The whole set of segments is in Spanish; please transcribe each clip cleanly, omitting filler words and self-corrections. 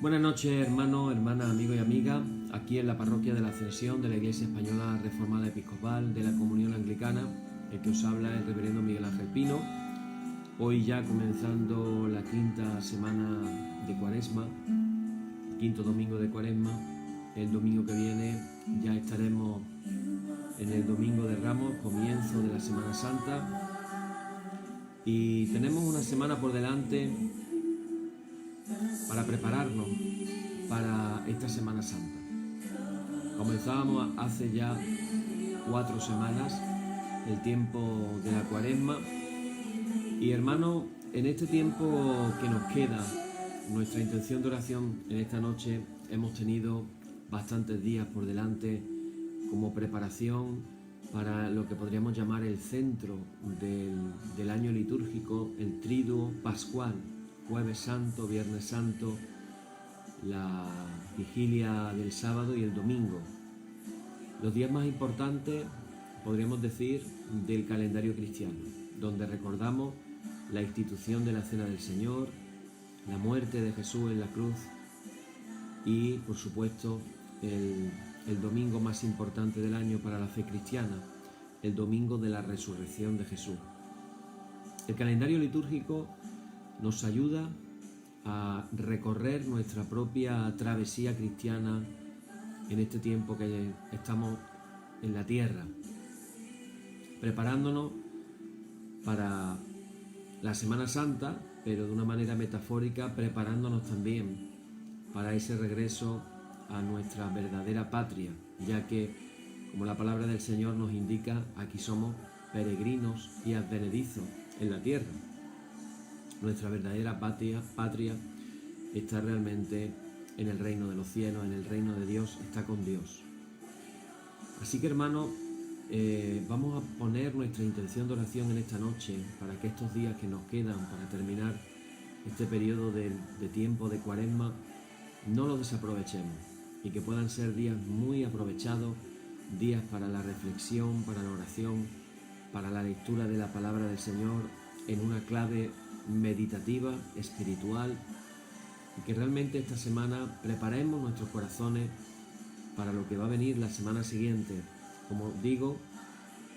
Buenas noches, hermanos, hermanas, amigos y amigas, aquí en la parroquia de la Ascensión de la Iglesia Española Reformada Episcopal de la Comunión Anglicana. El que os habla es el reverendo Miguel Ángel Pino. Hoy ya comenzando la quinta semana de Cuaresma, quinto domingo de Cuaresma. El domingo que viene ya estaremos en el Domingo de Ramos, comienzo de la Semana Santa. Y tenemos una semana por delante para prepararnos para esta Semana Santa. Comenzábamos hace ya 4 semanas el tiempo de la Cuaresma y hermanos, en este tiempo que nos queda, nuestra intención de oración en esta noche, hemos tenido bastantes días por delante como preparación para lo que podríamos llamar el centro del año litúrgico, el triduo pascual, Jueves Santo, Viernes Santo, la vigilia del sábado y el domingo. Los días más importantes, podríamos decir, del calendario cristiano, donde recordamos la institución de la Cena del Señor, la muerte de Jesús en la cruz y, por supuesto, el domingo más importante del año para la fe cristiana, el domingo de la resurrección de Jesús. El calendario litúrgico nos ayuda a recorrer nuestra propia travesía cristiana en este tiempo que estamos en la tierra, preparándonos para la Semana Santa, pero de una manera metafórica, preparándonos también para ese regreso a nuestra verdadera patria, ya que, como la palabra del Señor nos indica, aquí somos peregrinos y advenedizos en la tierra. Nuestra verdadera patria está realmente en el reino de los cielos, en el reino de Dios, está con Dios. Así que, hermanos, vamos a poner nuestra intención de oración en esta noche para que estos días que nos quedan para terminar este periodo de tiempo de Cuaresma no los desaprovechemos y que puedan ser días muy aprovechados, días para la reflexión, para la oración, para la lectura de la palabra del Señor en una clave meditativa, espiritual, y que realmente esta semana preparemos nuestros corazones para lo que va a venir la semana siguiente. Como digo,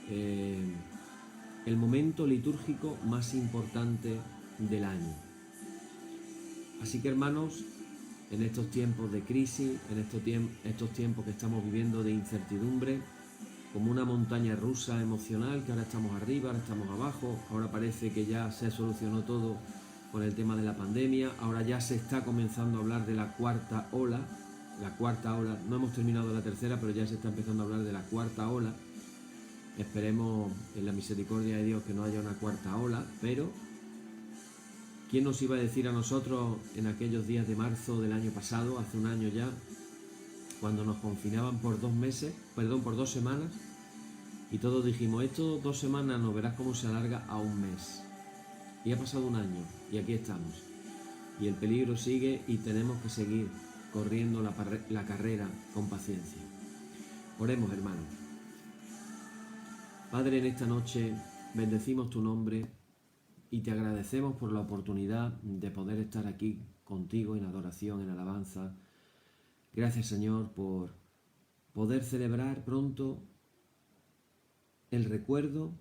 el momento litúrgico más importante del año. Así que, hermanos, en estos tiempos de crisis, en estos tiempos que estamos viviendo de incertidumbre, como una montaña rusa emocional, que ahora estamos arriba, ahora estamos abajo, ahora parece que ya se solucionó todo con el tema de la pandemia, ahora ya se está comenzando a hablar de la cuarta ola, no hemos terminado la tercera, pero ya se está empezando a hablar de la cuarta ola. Esperemos en la misericordia de Dios que no haya una cuarta ola, pero ¿quién nos iba a decir a nosotros en aquellos días de marzo del año pasado, hace un año ya, cuando nos confinaban por 2 semanas, y todos dijimos, esto 2 semanas no, verás cómo se alarga a un mes? Y ha pasado un año, y aquí estamos. Y el peligro sigue y tenemos que seguir corriendo la carrera con paciencia. Oremos, hermanos. Padre, en esta noche bendecimos tu nombre y te agradecemos por la oportunidad de poder estar aquí contigo en adoración, en alabanza. Gracias, Señor, por poder celebrar pronto el recuerdo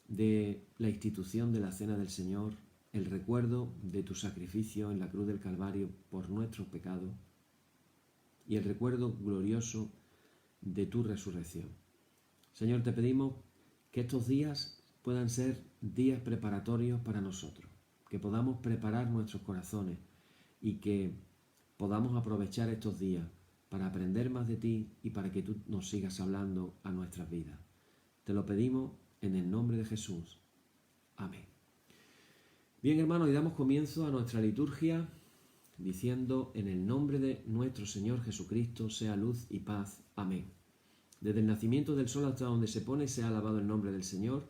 de la institución de la Cena del Señor, el recuerdo de tu sacrificio en la cruz del Calvario por nuestros pecados y el recuerdo glorioso de tu resurrección. Señor, te pedimos que estos días puedan ser días preparatorios para nosotros, que podamos preparar nuestros corazones y que podamos aprovechar estos días para aprender más de ti y para que tú nos sigas hablando a nuestras vidas. Te lo pedimos en el nombre de Jesús. Amén. Bien, hermanos, y damos comienzo a nuestra liturgia diciendo: en el nombre de nuestro Señor Jesucristo, sea luz y paz. Amén. Desde el nacimiento del sol hasta donde se pone, sea alabado el nombre del Señor.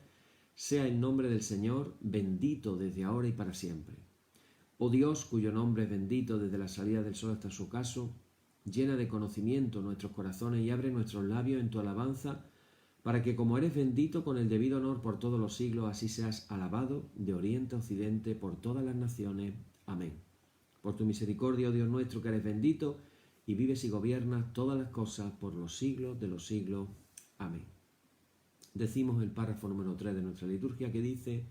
Sea el nombre del Señor bendito desde ahora y para siempre. Oh Dios, cuyo nombre es bendito desde la salida del sol hasta su ocaso, llena de conocimiento nuestros corazones y abre nuestros labios en tu alabanza, para que, como eres bendito con el debido honor por todos los siglos, así seas alabado de oriente a occidente por todas las naciones. Amén. Por tu misericordia, oh Dios nuestro, que eres bendito, y vives y gobiernas todas las cosas por los siglos de los siglos. Amén. Decimos el párrafo número 3 de nuestra liturgia, que dice: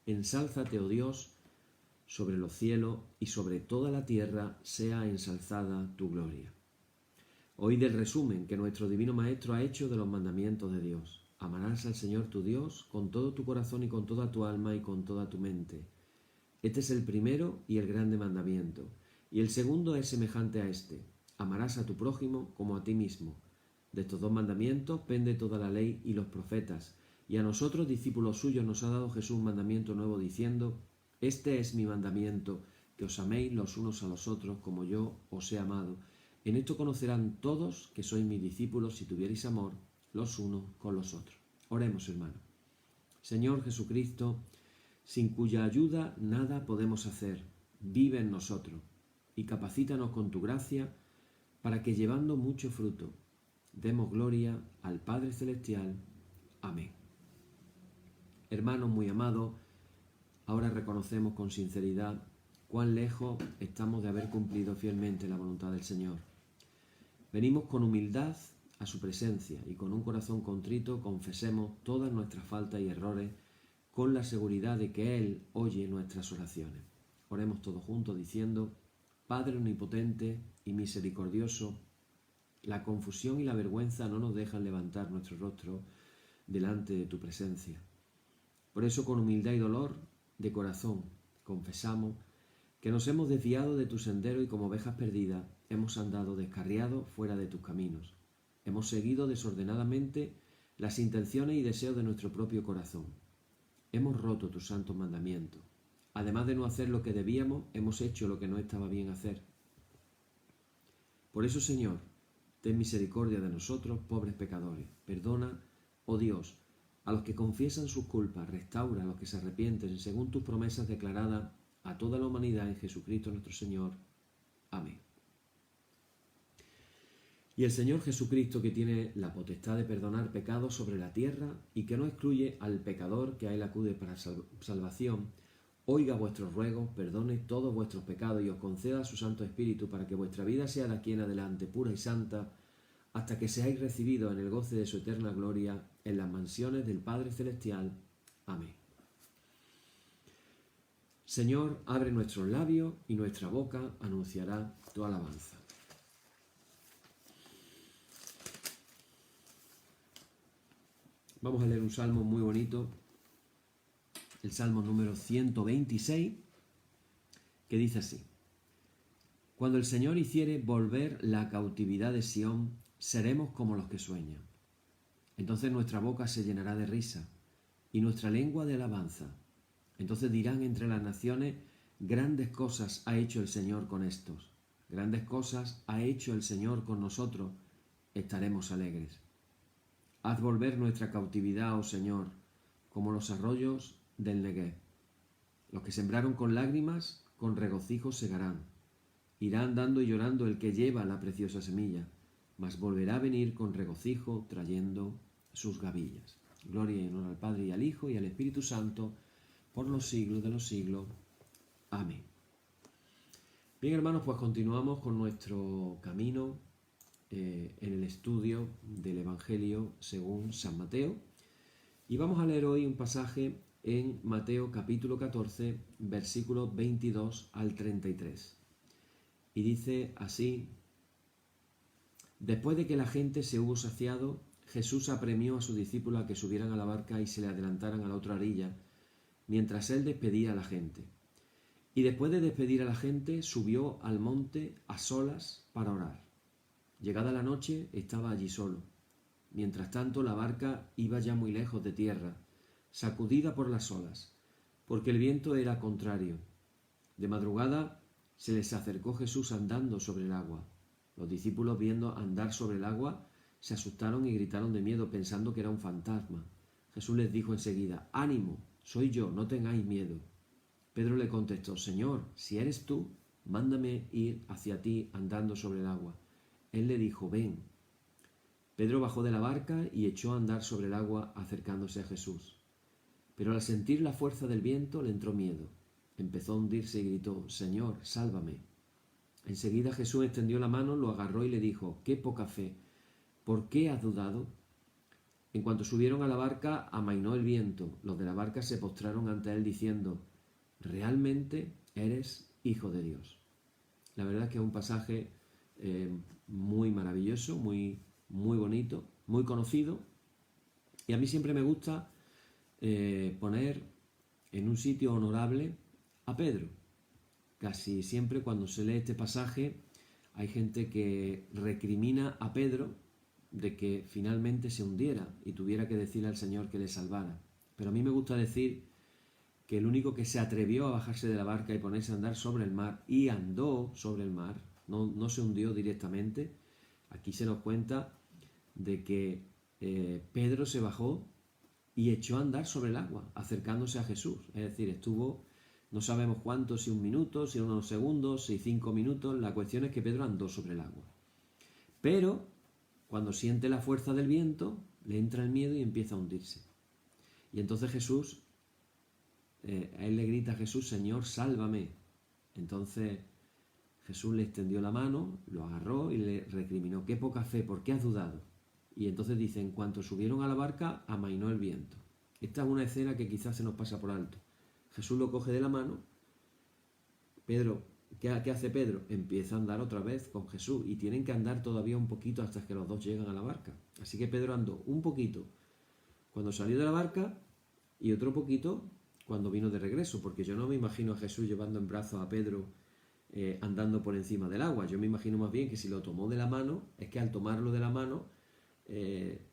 ensálzate, oh Dios, sobre los cielos, y sobre toda la tierra sea ensalzada tu gloria. Oíd el resumen que nuestro Divino Maestro ha hecho de los mandamientos de Dios. Amarás al Señor tu Dios con todo tu corazón y con toda tu alma y con toda tu mente. Este es el primero y el grande mandamiento. Y el segundo es semejante a este: amarás a tu prójimo como a ti mismo. De estos dos mandamientos pende toda la ley y los profetas. Y a nosotros, discípulos suyos, nos ha dado Jesús un mandamiento nuevo, diciendo: este es mi mandamiento, que os améis los unos a los otros como yo os he amado. En esto conocerán todos que sois mis discípulos, si tuvierais amor los unos con los otros. Oremos, hermanos. Señor Jesucristo, sin cuya ayuda nada podemos hacer, vive en nosotros y capacítanos con tu gracia para que, llevando mucho fruto, demos gloria al Padre Celestial. Amén. Hermanos muy amados, ahora reconocemos con sinceridad cuán lejos estamos de haber cumplido fielmente la voluntad del Señor. Venimos con humildad a su presencia y con un corazón contrito confesemos todas nuestras faltas y errores con la seguridad de que Él oye nuestras oraciones. Oremos todos juntos diciendo: Padre omnipotente y misericordioso, la confusión y la vergüenza no nos dejan levantar nuestro rostro delante de tu presencia. Por eso, con humildad y dolor de corazón, confesamos que nos hemos desviado de tu sendero y, como ovejas perdidas, hemos andado descarriados fuera de tus caminos. Hemos seguido desordenadamente las intenciones y deseos de nuestro propio corazón. Hemos roto tus santos mandamientos. Además de no hacer lo que debíamos, hemos hecho lo que no estaba bien hacer. Por eso, Señor, ten misericordia de nosotros, pobres pecadores. Perdona, oh Dios, a los que confiesan sus culpas, restaura a los que se arrepienten, según tus promesas declaradas a toda la humanidad en Jesucristo nuestro Señor. Amén. Y el Señor Jesucristo, que tiene la potestad de perdonar pecados sobre la tierra y que no excluye al pecador que a Él acude para salvación, oiga vuestros ruegos, perdone todos vuestros pecados y os conceda su Santo Espíritu para que vuestra vida sea de aquí en adelante pura y santa, hasta que seáis recibidos en el goce de su eterna gloria en las mansiones del Padre Celestial. Amén. Señor, abre nuestros labios y nuestra boca anunciará tu alabanza. Vamos a leer un salmo muy bonito, el salmo número 126, que dice así: Cuando el Señor hiciere volver la cautividad de Sión, seremos como los que sueñan. Entonces nuestra boca se llenará de risa y nuestra lengua de alabanza. Entonces dirán entre las naciones: grandes cosas ha hecho el Señor con estos. Grandes cosas ha hecho el Señor con nosotros. Estaremos alegres. Haz volver nuestra cautividad, oh Señor, como los arroyos del Neguev. Los que sembraron con lágrimas, con regocijo segarán. Irá andando y llorando el que lleva la preciosa semilla, mas volverá a venir con regocijo trayendo sus gavillas. Gloria y honor al Padre y al Hijo y al Espíritu Santo, por los siglos de los siglos. Amén. Bien, hermanos, pues continuamos con nuestro camino en el estudio del Evangelio según San Mateo. Y vamos a leer hoy un pasaje en Mateo capítulo 14, versículos 22 al 33. Y dice así: Después de que la gente se hubo saciado, Jesús apremió a sus discípulos a que subieran a la barca y se le adelantaran a la otra orilla, mientras él despedía a la gente. Y después de despedir a la gente, subió al monte a solas para orar. Llegada la noche, estaba allí solo. Mientras tanto, la barca iba ya muy lejos de tierra, sacudida por las olas, porque el viento era contrario. De madrugada se les acercó Jesús andando sobre el agua. Los discípulos, viendo andar sobre el agua, se asustaron y gritaron de miedo, pensando que era un fantasma. Jesús les dijo enseguida: «Ánimo, soy yo, no tengáis miedo». Pedro le contestó: «Señor, si eres tú, mándame ir hacia ti andando sobre el agua». Él le dijo: «Ven». Pedro bajó de la barca y echó a andar sobre el agua acercándose a Jesús. Pero al sentir la fuerza del viento le entró miedo. Empezó a hundirse y gritó: «Señor, sálvame». Enseguida Jesús extendió la mano, lo agarró y le dijo: «¡Qué poca fe! ¿Por qué has dudado?». En cuanto subieron a la barca, amainó el viento. Los de la barca se postraron ante él diciendo: «Realmente eres Hijo de Dios». La verdad es que es un pasaje muy maravilloso, muy bonito, muy conocido. Y a mí siempre me gusta poner en un sitio honorable a Pedro. Casi siempre cuando se lee este pasaje hay gente que recrimina a Pedro de que finalmente se hundiera y tuviera que decirle al Señor que le salvara. Pero a mí me gusta decir que el único que se atrevió a bajarse de la barca y ponerse a andar sobre el mar, y andó sobre el mar, no se hundió directamente. Aquí se nos cuenta de que Pedro se bajó y echó a andar sobre el agua, acercándose a Jesús. Es decir, estuvo, no sabemos cuánto, si un minuto, si unos segundos, si 5 minutos. La cuestión es que Pedro andó sobre el agua. Pero cuando siente la fuerza del viento, le entra el miedo y empieza a hundirse. Y entonces Jesús, a él le grita a Jesús: «Señor, sálvame». Entonces Jesús le extendió la mano, lo agarró y le recriminó: «¡Qué poca fe! ¿Por qué has dudado?». Y entonces dice: «En cuanto subieron a la barca, amainó el viento». Esta es una escena que quizás se nos pasa por alto. Jesús lo coge de la mano. Pedro, ¿qué hace Pedro? Empieza a andar otra vez con Jesús, y tienen que andar todavía un poquito hasta que los dos llegan a la barca. Así que Pedro andó un poquito cuando salió de la barca y otro poquito cuando vino de regreso, porque yo no me imagino a Jesús llevando en brazos a Pedro andando por encima del agua. Yo me imagino más bien que si lo tomó de la mano, es que al tomarlo de la mano,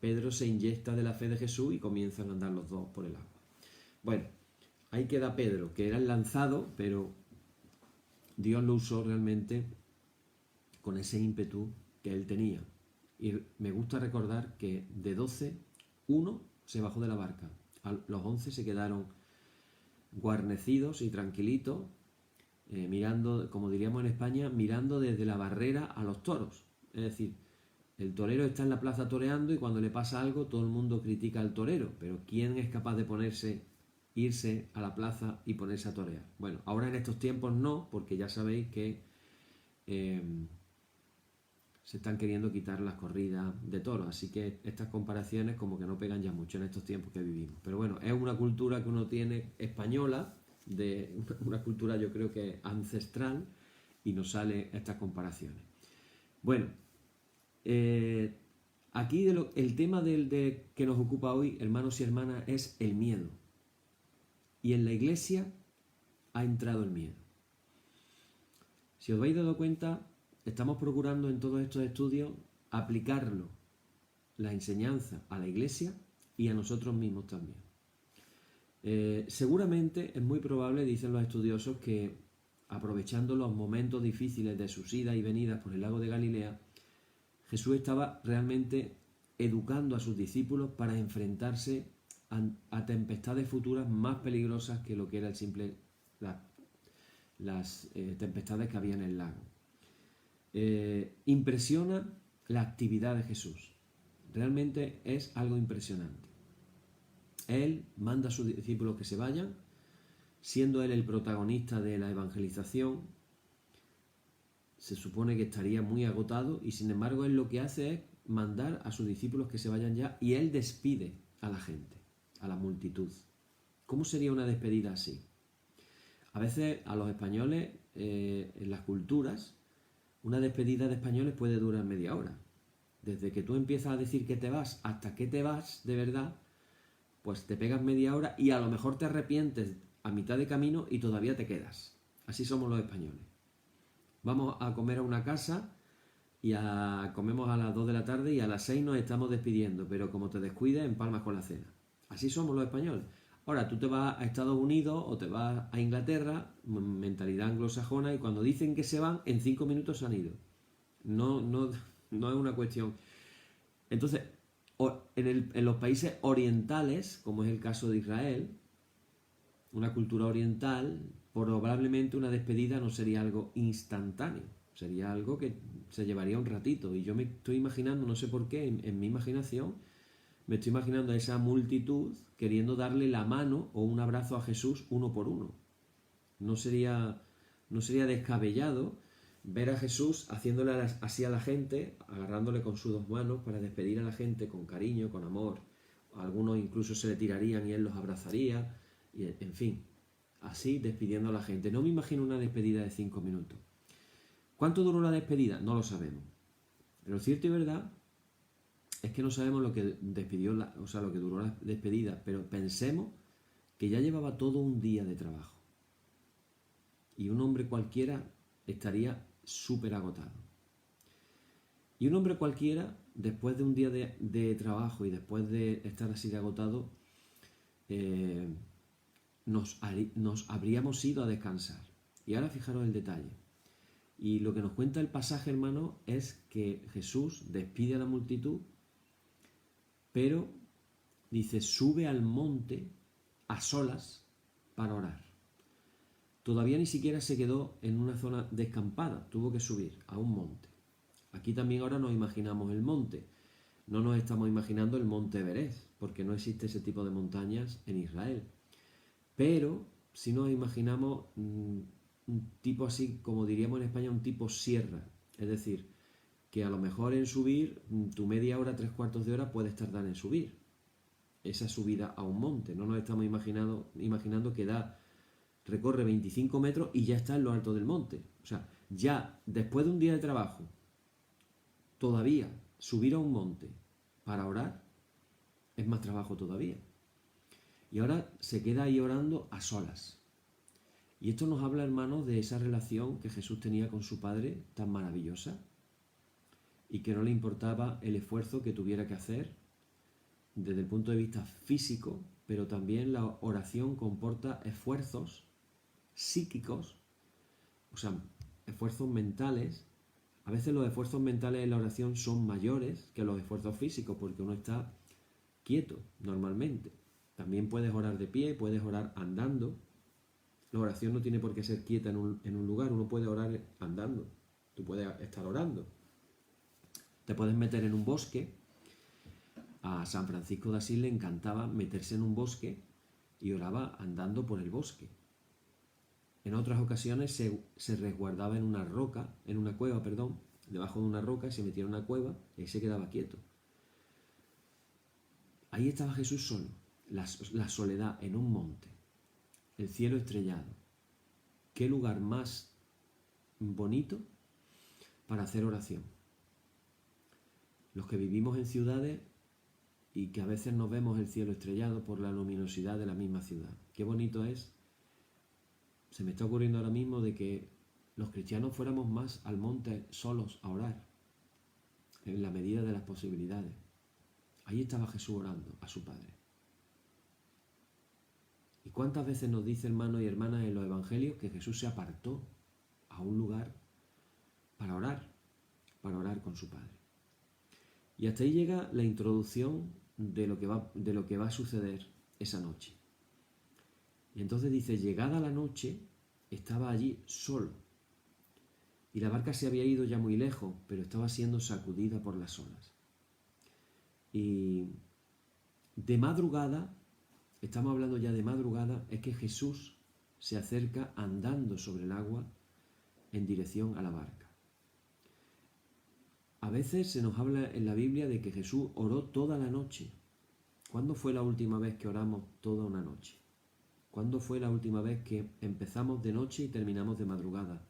Pedro se inyecta de la fe de Jesús y comienzan a andar los dos por el agua. Bueno, ahí queda Pedro, que era el lanzado, pero Dios lo usó realmente con ese ímpetu que él tenía. Y me gusta recordar que de 12, uno se bajó de la barca. Los 11 se quedaron guarnecidos y tranquilitos, mirando, como diríamos en España, mirando desde la barrera a los toros. Es decir, el torero está en la plaza toreando y cuando le pasa algo todo el mundo critica al torero, pero ¿quién es capaz de irse a la plaza y ponerse a torear? Bueno, ahora en estos tiempos no, porque ya sabéis que se están queriendo quitar las corridas de toros, así que estas comparaciones como que no pegan ya mucho en estos tiempos que vivimos. Pero bueno, es una cultura que uno tiene española, de una cultura yo creo que ancestral, y nos salen estas comparaciones. Bueno, aquí el tema que nos ocupa hoy, hermanos y hermanas, es el miedo. Y en la iglesia ha entrado el miedo. Si os habéis dado cuenta, estamos procurando en todos estos estudios aplicarlo, la enseñanza, a la iglesia y a nosotros mismos también. Seguramente es muy probable, dicen los estudiosos, que aprovechando los momentos difíciles de sus idas y venidas por el lago de Galilea, Jesús estaba realmente educando a sus discípulos para enfrentarse a tempestades futuras más peligrosas que lo que era las tempestades que había en el lago. Impresiona la actividad de Jesús. Realmente es algo impresionante. Él manda a sus discípulos que se vayan, siendo él el protagonista de la evangelización. Se supone que estaría muy agotado y sin embargo él lo que hace es mandar a sus discípulos que se vayan ya, y él despide a la gente, a la multitud. ¿Cómo sería una despedida así? A veces a los españoles, en las culturas, una despedida de españoles puede durar media hora. Desde que tú empiezas a decir que te vas hasta que te vas de verdad, pues te pegas media hora y a lo mejor te arrepientes a mitad de camino y todavía te quedas. Así somos los españoles. Vamos a comer a una casa y comemos a las 2 de la tarde y a las 6 nos estamos despidiendo, pero como te descuides, empalmas con la cena. Así somos los españoles. Ahora, tú te vas a Estados Unidos o te vas a Inglaterra, mentalidad anglosajona, y cuando dicen que se van, en 5 minutos se han ido. No es una cuestión. Entonces, en los países orientales, como es el caso de Israel, una cultura oriental, probablemente una despedida no sería algo instantáneo, sería algo que se llevaría un ratito. Y yo me estoy imaginando, no sé por qué, en mi imaginación, me estoy imaginando a esa multitud queriendo darle la mano o un abrazo a Jesús uno por uno. No sería descabellado ver a Jesús haciéndole así a la gente, agarrándole con sus dos manos para despedir a la gente con cariño, con amor. Algunos incluso se le tirarían y él los abrazaría, y en fin, así despidiendo a la gente. No me imagino una despedida de 5 minutos. ¿Cuánto duró la despedida? No lo sabemos. Pero cierto y verdad es que no sabemos lo que lo que duró la despedida, pero pensemos que ya llevaba todo un día de trabajo. Y un hombre cualquiera estaría súper agotado. Y un hombre cualquiera, después de un día de trabajo y después de estar así de agotado, nos habríamos ido a descansar. Y ahora fijaros el detalle. Y lo que nos cuenta el pasaje, hermano, es que Jesús despide a la multitud, pero dice, sube al monte a solas para orar. Todavía ni siquiera se quedó en una zona descampada, tuvo que subir a un monte. Aquí también ahora nos imaginamos el monte. No nos estamos imaginando el monte Everest, porque no existe ese tipo de montañas en Israel. Pero si nos imaginamos un tipo así, como diríamos en España, un tipo sierra. Es decir, que a lo mejor en subir, tu media hora, 3/4 de hora puedes tardar en subir. Esa subida a un monte. No nos estamos imaginando que recorre 25 metros y ya está en lo alto del monte. O sea, ya después de un día de trabajo, todavía subir a un monte para orar es más trabajo todavía. Y ahora se queda ahí orando a solas. Y esto nos habla, hermanos, de esa relación que Jesús tenía con su Padre tan maravillosa y que no le importaba el esfuerzo que tuviera que hacer desde el punto de vista físico, pero también la oración comporta esfuerzos psíquicos, o sea, esfuerzos mentales. A veces los esfuerzos mentales en la oración son mayores que los esfuerzos físicos porque uno está quieto normalmente. También puedes orar de pie, puedes orar andando. La oración no tiene por qué ser quieta en un lugar, uno puede orar andando. Tú puedes estar orando. Te puedes meter en un bosque. A San Francisco de Asís le encantaba meterse en un bosque y oraba andando por el bosque. En otras ocasiones se resguardaba en una cueva, debajo de una roca, y se metía en una cueva y ahí se quedaba quieto. Ahí estaba Jesús solo, la soledad en un monte, el cielo estrellado. ¿Qué lugar más bonito para hacer oración? Los que vivimos en ciudades y que a veces no vemos el cielo estrellado por la luminosidad de la misma ciudad. Qué bonito es. Se me está ocurriendo ahora mismo de que los cristianos fuéramos más al monte solos a orar, en la medida de las posibilidades. Ahí estaba Jesús orando a su Padre. ¿Y cuántas veces nos dice, hermanos y hermanas, en los evangelios que Jesús se apartó a un lugar para orar con su Padre? Y hasta ahí llega la introducción de lo que va a suceder esa noche. Y entonces dice, llegada la noche, estaba allí solo. Y la barca se había ido ya muy lejos, pero estaba siendo sacudida por las olas. Y de madrugada, estamos hablando ya de madrugada, es que Jesús se acerca andando sobre el agua en dirección a la barca. A veces se nos habla en la Biblia de que Jesús oró toda la noche. ¿Cuándo fue la última vez que oramos toda una noche? ¿Cuándo fue la última vez que empezamos de noche y terminamos de madrugada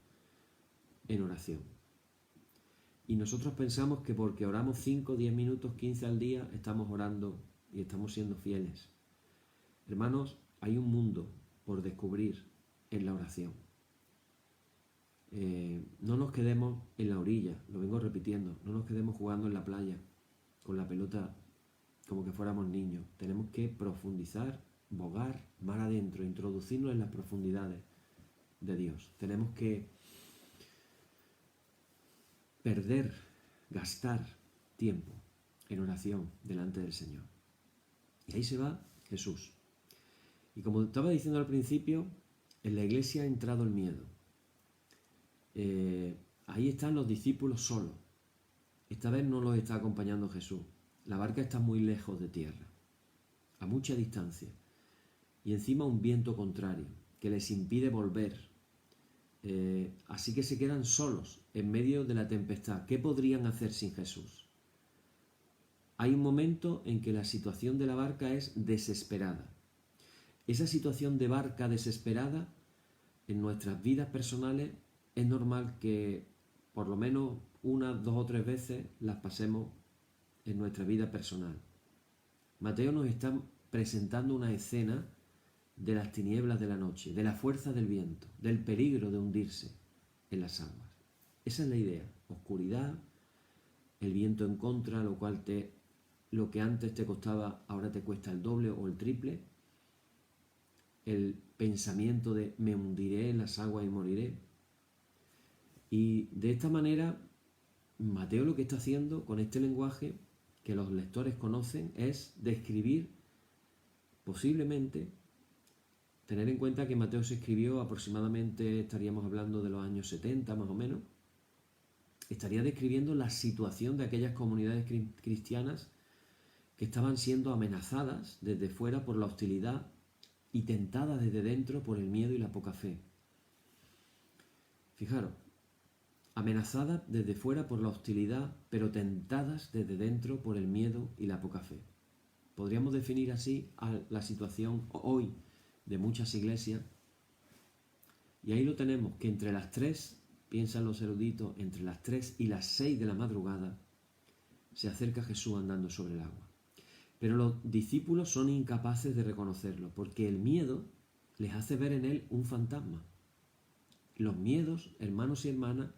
en oración? Y nosotros pensamos que porque oramos 5, 10 minutos, 15 al día, estamos orando y estamos siendo fieles. Hermanos, hay un mundo por descubrir en la oración. No nos quedemos en la orilla, lo vengo repitiendo, no nos quedemos jugando en la playa con la pelota como que fuéramos niños. Tenemos que profundizar, bogar mar adentro, introducirnos en las profundidades de Dios. Tenemos que gastar tiempo en oración delante del Señor. Y ahí se va Jesús. Y como estaba diciendo al principio, en la iglesia ha entrado el miedo. Ahí están los discípulos solos. Esta vez no los está acompañando Jesús. La barca está muy lejos de tierra, a mucha distancia. Y encima un viento contrario que les impide volver Así que se quedan solos en medio de la tempestad. ¿Qué podrían hacer sin Jesús? Hay un momento en que la situación de la barca es desesperada. Esa situación de barca desesperada en nuestras vidas personales es normal que por lo menos una, dos o tres veces las pasemos en nuestra vida personal. Mateo nos está presentando una escena de las tinieblas de la noche, de la fuerza del viento, del peligro de hundirse en las aguas. Esa es la idea. Oscuridad, el viento en contra, lo que antes te costaba ahora te cuesta el doble o el triple. El pensamiento de me hundiré en las aguas y moriré. Y de esta manera, Mateo lo que está haciendo con este lenguaje que los lectores conocen es describir posiblemente. Tener en cuenta que Mateo se escribió aproximadamente, estaríamos hablando de los años 70 más o menos, estaría describiendo la situación de aquellas comunidades cristianas que estaban siendo amenazadas desde fuera por la hostilidad y tentadas desde dentro por el miedo y la poca fe. Fijaros, amenazadas desde fuera por la hostilidad, pero tentadas desde dentro por el miedo y la poca fe. Podríamos definir así a la situación hoy de muchas iglesias, y ahí lo tenemos, que entre las 3, piensan los eruditos, entre las 3 y las 6 de la madrugada se acerca Jesús andando sobre el agua. Pero los discípulos son incapaces de reconocerlo, porque el miedo les hace ver en él un fantasma. Los miedos, hermanos y hermanas,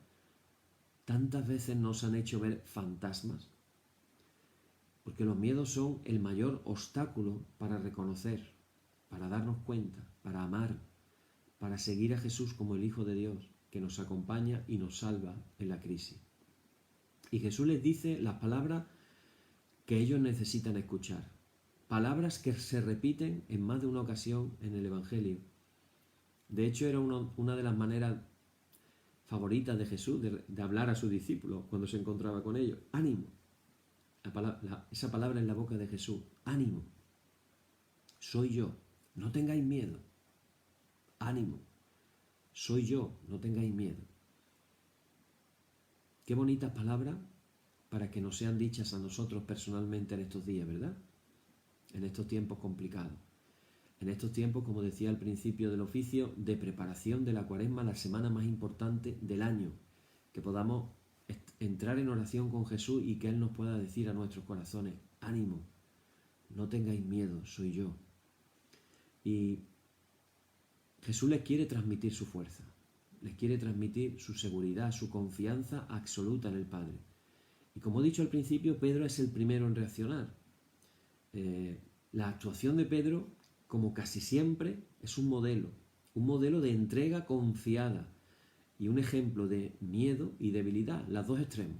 tantas veces nos han hecho ver fantasmas, porque los miedos son el mayor obstáculo para reconocer, para darnos cuenta, para amar, para seguir a Jesús como el Hijo de Dios, que nos acompaña y nos salva en la crisis. Y Jesús les dice las palabras que ellos necesitan escuchar. Palabras que se repiten en más de una ocasión en el Evangelio. De hecho, era una de las maneras favoritas de Jesús de hablar a sus discípulos cuando se encontraba con ellos. ¡Ánimo! Esa palabra en la boca de Jesús. ¡Ánimo! Soy yo. No tengáis miedo. ¡Ánimo! Soy yo. No tengáis miedo. Qué bonitas palabras para que nos sean dichas a nosotros personalmente en estos días, ¿verdad? En estos tiempos complicados. En estos tiempos, como decía al principio del oficio, de preparación de la Cuaresma, la semana más importante del año. Que podamos entrar en oración con Jesús y que Él nos pueda decir a nuestros corazones, ánimo, no tengáis miedo, soy yo. Y Jesús les quiere transmitir su fuerza, les quiere transmitir su seguridad, su confianza absoluta en el Padre. Y como he dicho al principio, Pedro es el primero en reaccionar. La actuación de Pedro, como casi siempre, es un modelo de entrega confiada y un ejemplo de miedo y debilidad, los dos extremos.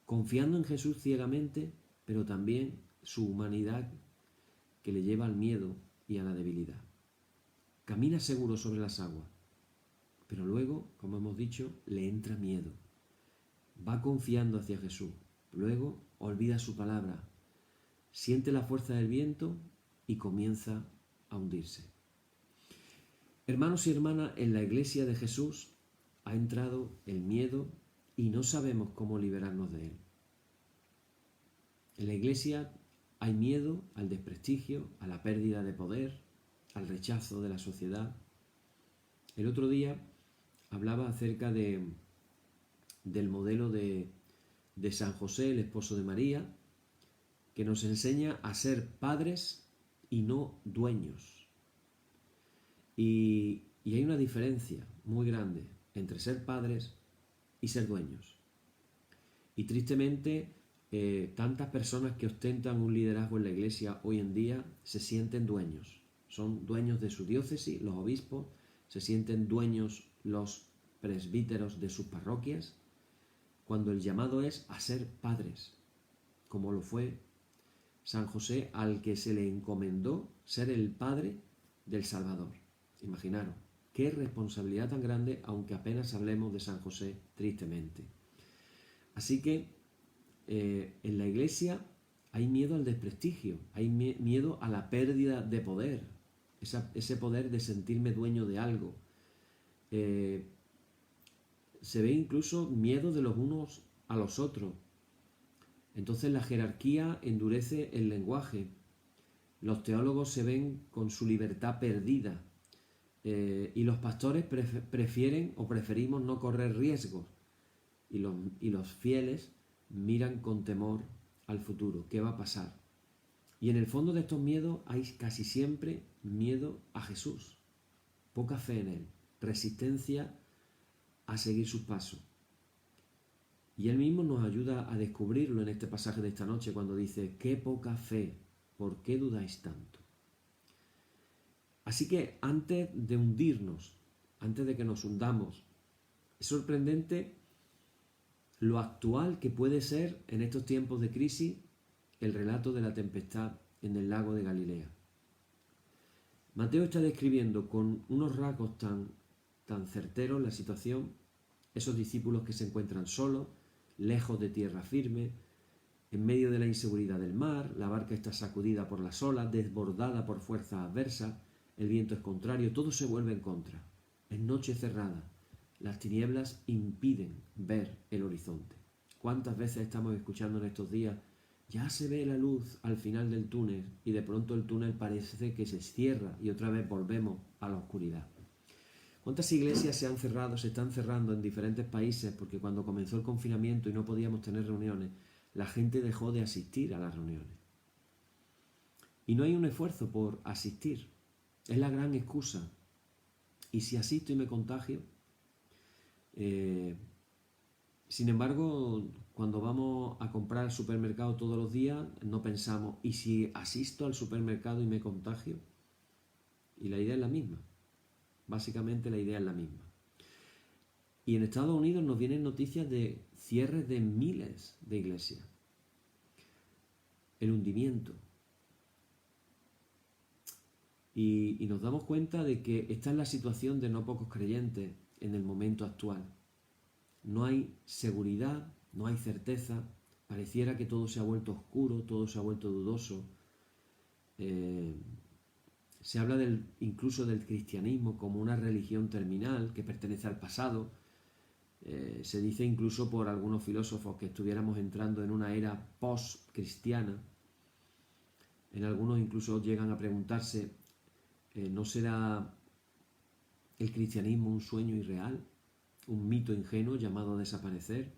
Confiando en Jesús ciegamente, pero también su humanidad que le lleva al miedo y a la debilidad. Camina seguro sobre las aguas, pero luego, como hemos dicho, le entra miedo. Va confiando hacia Jesús, luego olvida su palabra, siente la fuerza del viento y comienza a hundirse. Hermanos y hermanas, en la iglesia de Jesús ha entrado el miedo y no sabemos cómo liberarnos de él. En la iglesia hay miedo al desprestigio, a la pérdida de poder, al rechazo de la sociedad. El otro día hablaba acerca del modelo de San José, el esposo de María, que nos enseña a ser padres y no dueños. Y hay una diferencia muy grande entre ser padres y ser dueños. Y tristemente, tantas personas que ostentan un liderazgo en la iglesia hoy en día se sienten dueños. Son dueños de su diócesis, los obispos, se sienten dueños los presbíteros de sus parroquias, cuando el llamado es a ser padres, como lo fue San José, al que se le encomendó ser el padre del Salvador. Imaginaros, qué responsabilidad tan grande, aunque apenas hablemos de San José, tristemente. Así que en la iglesia hay miedo al desprestigio, hay miedo a la pérdida de poder, ese poder de sentirme dueño de algo. se ve incluso miedo de los unos a los otros. Entonces la jerarquía endurece el lenguaje. Los teólogos se ven con su libertad perdida. Y los pastores prefieren o preferimos no correr riesgos. Y los fieles miran con temor al futuro. ¿Qué va a pasar? Y en el fondo de estos miedos hay casi siempre miedo a Jesús. Poca fe en Él. Resistencia a seguir sus pasos. Y Él mismo nos ayuda a descubrirlo en este pasaje de esta noche cuando dice: qué poca fe, ¿por qué dudáis tanto? Así que antes de hundirnos, antes de que nos hundamos, es sorprendente lo actual que puede ser en estos tiempos de crisis el relato de la tempestad en el lago de Galilea. Mateo está describiendo con unos rasgos tan certeros la situación, esos discípulos que se encuentran solos, lejos de tierra firme, en medio de la inseguridad del mar, la barca está sacudida por las olas, desbordada por fuerzas adversas, el viento es contrario, todo se vuelve en contra. Es noche cerrada, las tinieblas impiden ver el horizonte. ¿Cuántas veces estamos escuchando en estos días: ya se ve la luz al final del túnel, y de pronto el túnel parece que se cierra y otra vez volvemos a la oscuridad? ¿Cuántas iglesias se están cerrando en diferentes países porque cuando comenzó el confinamiento y no podíamos tener reuniones, la gente dejó de asistir a las reuniones? Y no hay un esfuerzo por asistir. Es la gran excusa. ¿Y si asisto y me contagio? Sin embargo, cuando vamos a comprar al supermercado todos los días, no pensamos: ¿y si asisto al supermercado y me contagio? Y la idea es la misma. Básicamente la idea es la misma. Y en Estados Unidos nos vienen noticias de cierres de miles de iglesias. El hundimiento. Y nos damos cuenta de que esta es la situación de no pocos creyentes en el momento actual. No hay seguridad, no hay certeza, pareciera que todo se ha vuelto oscuro, todo se ha vuelto dudoso. Se habla incluso del cristianismo como una religión terminal que pertenece al pasado. Se dice incluso por algunos filósofos que estuviéramos entrando en una era post-cristiana. En algunos incluso llegan a preguntarse: ¿no será el cristianismo un sueño irreal? ¿Un mito ingenuo llamado a desaparecer?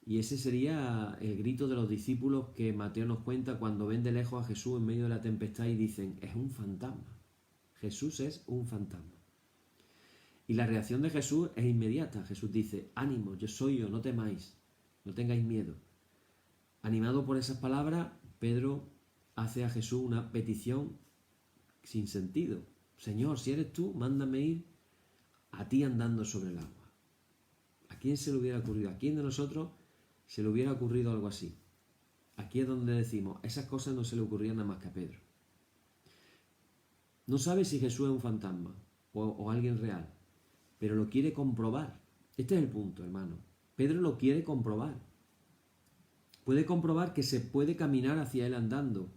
Y ese sería el grito de los discípulos que Mateo nos cuenta cuando ven de lejos a Jesús en medio de la tempestad y dicen: es un fantasma. Jesús es un fantasma. Y la reacción de Jesús es inmediata. Jesús dice: ánimo, yo soy yo, no temáis, no tengáis miedo. Animado por esas palabras, Pedro hace a Jesús una petición sin sentido: Señor, si eres tú, mándame ir a ti andando sobre el agua. ¿A quién se le hubiera ocurrido? ¿A quién de nosotros se le hubiera ocurrido algo así? Aquí es donde decimos: esas cosas no se le ocurrían nada más que a Pedro. No sabe si Jesús es un fantasma o alguien real, pero lo quiere comprobar. Este es el punto, hermano. Pedro lo quiere comprobar. Puede comprobar que se puede caminar hacia él andando,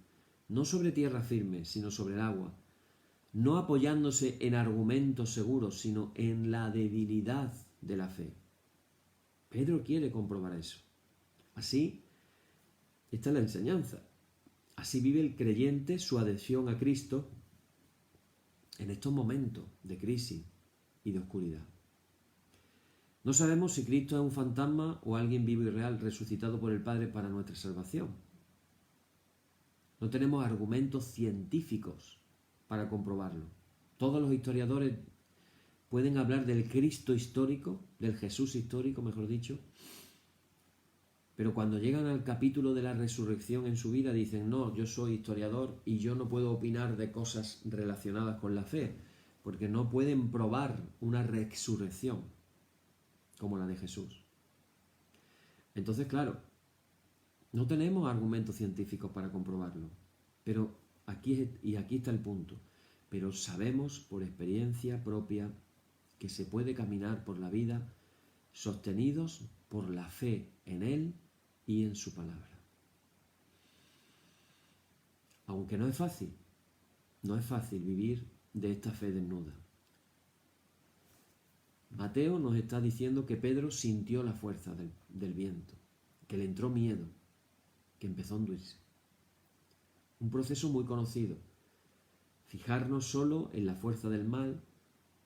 no sobre tierra firme, sino sobre el agua, no apoyándose en argumentos seguros, sino en la debilidad de la fe. Pedro quiere comprobar eso. Así, esta es la enseñanza. Así vive el creyente su adhesión a Cristo en estos momentos de crisis y de oscuridad. No sabemos si Cristo es un fantasma o alguien vivo y real resucitado por el Padre para nuestra salvación. No tenemos argumentos científicos para comprobarlo. Todos los historiadores pueden hablar del Cristo histórico, del Jesús histórico, mejor dicho, pero cuando llegan al capítulo de la resurrección en su vida dicen: no, yo soy historiador y yo no puedo opinar de cosas relacionadas con la fe, porque no pueden probar una resurrección como la de Jesús. Entonces, claro, no tenemos argumentos científicos para comprobarlo, pero aquí está el punto. Pero sabemos por experiencia propia que se puede caminar por la vida sostenidos por la fe en Él y en su palabra. Aunque no es fácil vivir de esta fe desnuda. Mateo nos está diciendo que Pedro sintió la fuerza del viento, que le entró miedo, que empezó a hundirse. Un proceso muy conocido. Fijarnos solo en la fuerza del mal,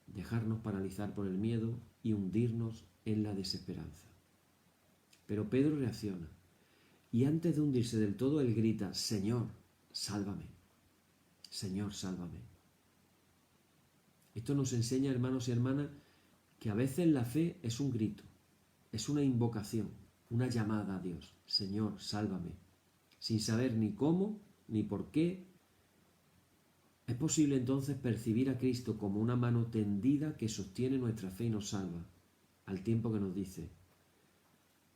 dejarnos paralizar por el miedo y hundirnos en la desesperanza. Pero Pedro reacciona y antes de hundirse del todo, él grita: Señor, sálvame. Señor, sálvame. Esto nos enseña, hermanos y hermanas, que a veces la fe es un grito, es una invocación, una llamada a Dios. Señor, sálvame. Sin saber ni cómo, ni por qué. Es posible entonces percibir a Cristo como una mano tendida que sostiene nuestra fe y nos salva, al tiempo que nos dice: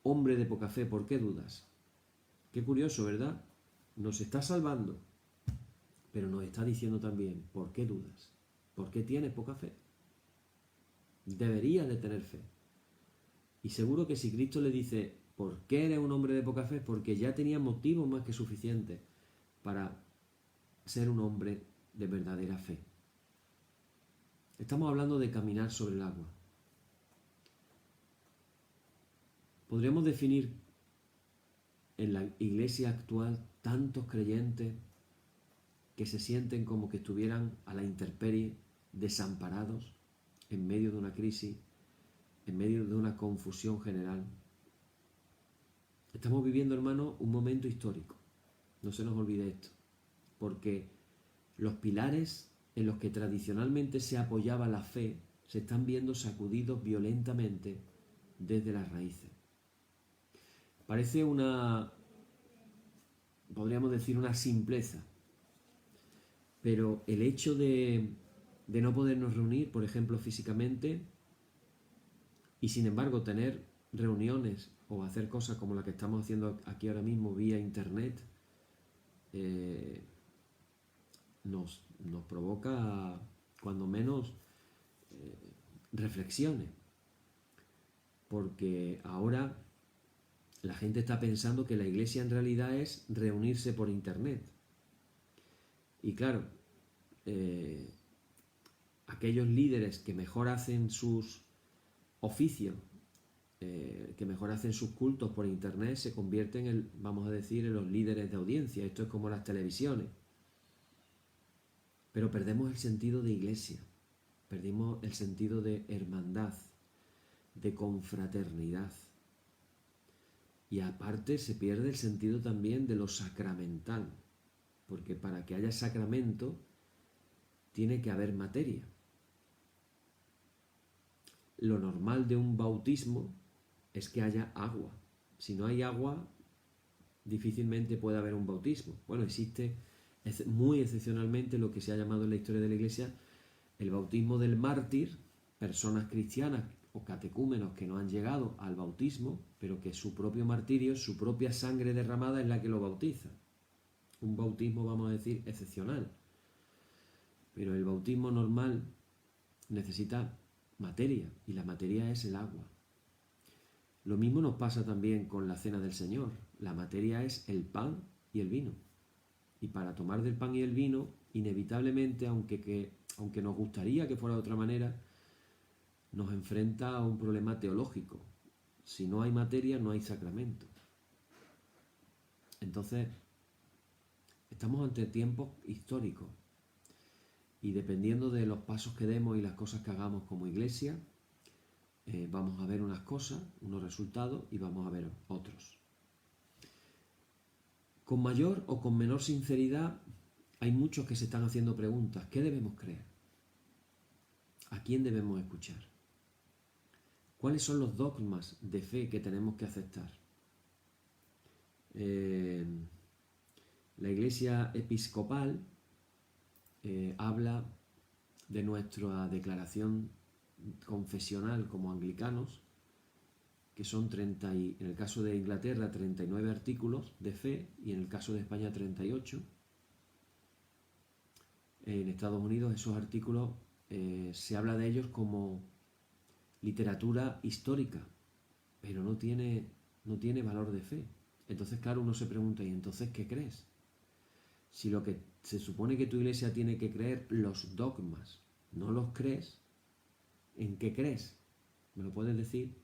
hombre de poca fe, ¿por qué dudas? Qué curioso, ¿verdad? Nos está salvando, pero nos está diciendo también: ¿por qué dudas? ¿Por qué tienes poca fe? Deberías de tener fe. Y seguro que si Cristo le dice: ¿por qué eres un hombre de poca fe? Porque ya tenía motivos más que suficientes para ser un hombre de verdadera fe. Estamos hablando de caminar sobre el agua. Podríamos definir en la iglesia actual tantos creyentes que se sienten como que estuvieran a la intemperie, desamparados, en medio de una crisis, en medio de una confusión general. Estamos viviendo, hermanos, un momento histórico. No se nos olvide esto, porque los pilares en los que tradicionalmente se apoyaba la fe se están viendo sacudidos violentamente desde las raíces. Parece podríamos decir, una simpleza, pero el hecho de no podernos reunir, por ejemplo, físicamente, y sin embargo tener reuniones o hacer cosas como la que estamos haciendo aquí ahora mismo vía internet, nos provoca, cuando menos, reflexiones, porque ahora la gente está pensando que la iglesia en realidad es reunirse por internet. Y claro, aquellos líderes que mejor hacen sus oficios, que mejor hacen sus cultos por internet, se convierten vamos a decir, en los líderes de audiencia. Esto es como las televisiones. Pero perdemos el sentido de iglesia, perdimos el sentido de hermandad, de confraternidad. Y aparte se pierde el sentido también de lo sacramental, porque para que haya sacramento tiene que haber materia. Lo normal de un bautismo es que haya agua. Si no hay agua, difícilmente puede haber un bautismo. Bueno, existe muy excepcionalmente lo que se ha llamado en la historia de la Iglesia el bautismo del mártir, personas cristianas o catecúmenos que no han llegado al bautismo, pero que su propio martirio, su propia sangre derramada es la que lo bautiza. Un bautismo, vamos a decir, excepcional. Pero el bautismo normal necesita materia, y la materia es el agua. Lo mismo nos pasa también con la cena del Señor. La materia es el pan y el vino. Y para tomar del pan y el vino, inevitablemente, aunque nos gustaría que fuera de otra manera, nos enfrenta a un problema teológico. Si no hay materia, no hay sacramento. Entonces, estamos ante tiempos históricos. Y dependiendo de los pasos que demos y las cosas que hagamos como iglesia, vamos a ver unas cosas, unos resultados, y vamos a ver otros. Con mayor o con menor sinceridad, hay muchos que se están haciendo preguntas. ¿Qué debemos creer? ¿A quién debemos escuchar? ¿Cuáles son los dogmas de fe que tenemos que aceptar? La Iglesia Episcopal habla de nuestra declaración confesional como anglicanos, que son en el caso de Inglaterra 39 artículos de fe y en el caso de España 38. En Estados Unidos esos artículos se habla de ellos como literatura histórica, pero no tiene valor de fe. Entonces, claro, uno se pregunta: ¿y entonces qué crees? Si lo que se supone que tu iglesia tiene que creer, los dogmas, no los crees, ¿en qué crees? ¿Me lo puedes decir?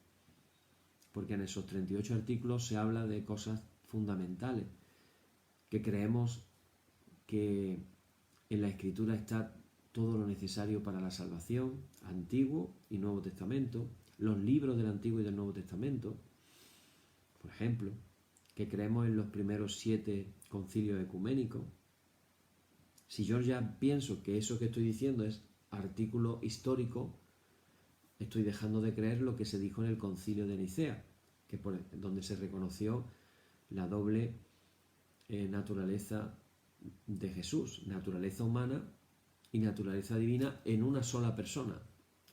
Porque en esos 38 artículos se habla de cosas fundamentales, que creemos que en la Escritura está todo lo necesario para la salvación, Antiguo y Nuevo Testamento, los libros del Antiguo y del Nuevo Testamento, por ejemplo, que creemos en los primeros 7 concilios ecuménicos. Si yo ya pienso que eso que estoy diciendo es artículo histórico, estoy dejando de creer lo que se dijo en el concilio de Nicea, donde se reconoció la doble naturaleza de Jesús, naturaleza humana y naturaleza divina en una sola persona.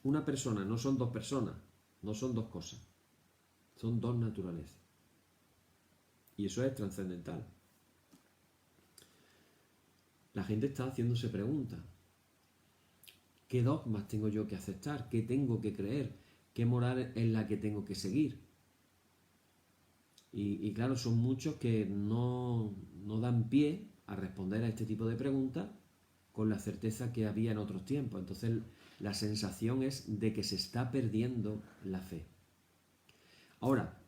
Una persona, no son dos personas, no son dos cosas, son dos naturalezas. Y eso es trascendental. La gente está haciéndose preguntas. ¿Qué dogmas tengo yo que aceptar? ¿Qué tengo que creer? ¿Qué moral es la que tengo que seguir? Y claro, son muchos que no dan pie a responder a este tipo de preguntas con la certeza que había en otros tiempos. Entonces la sensación es de que se está perdiendo la fe. Ahora,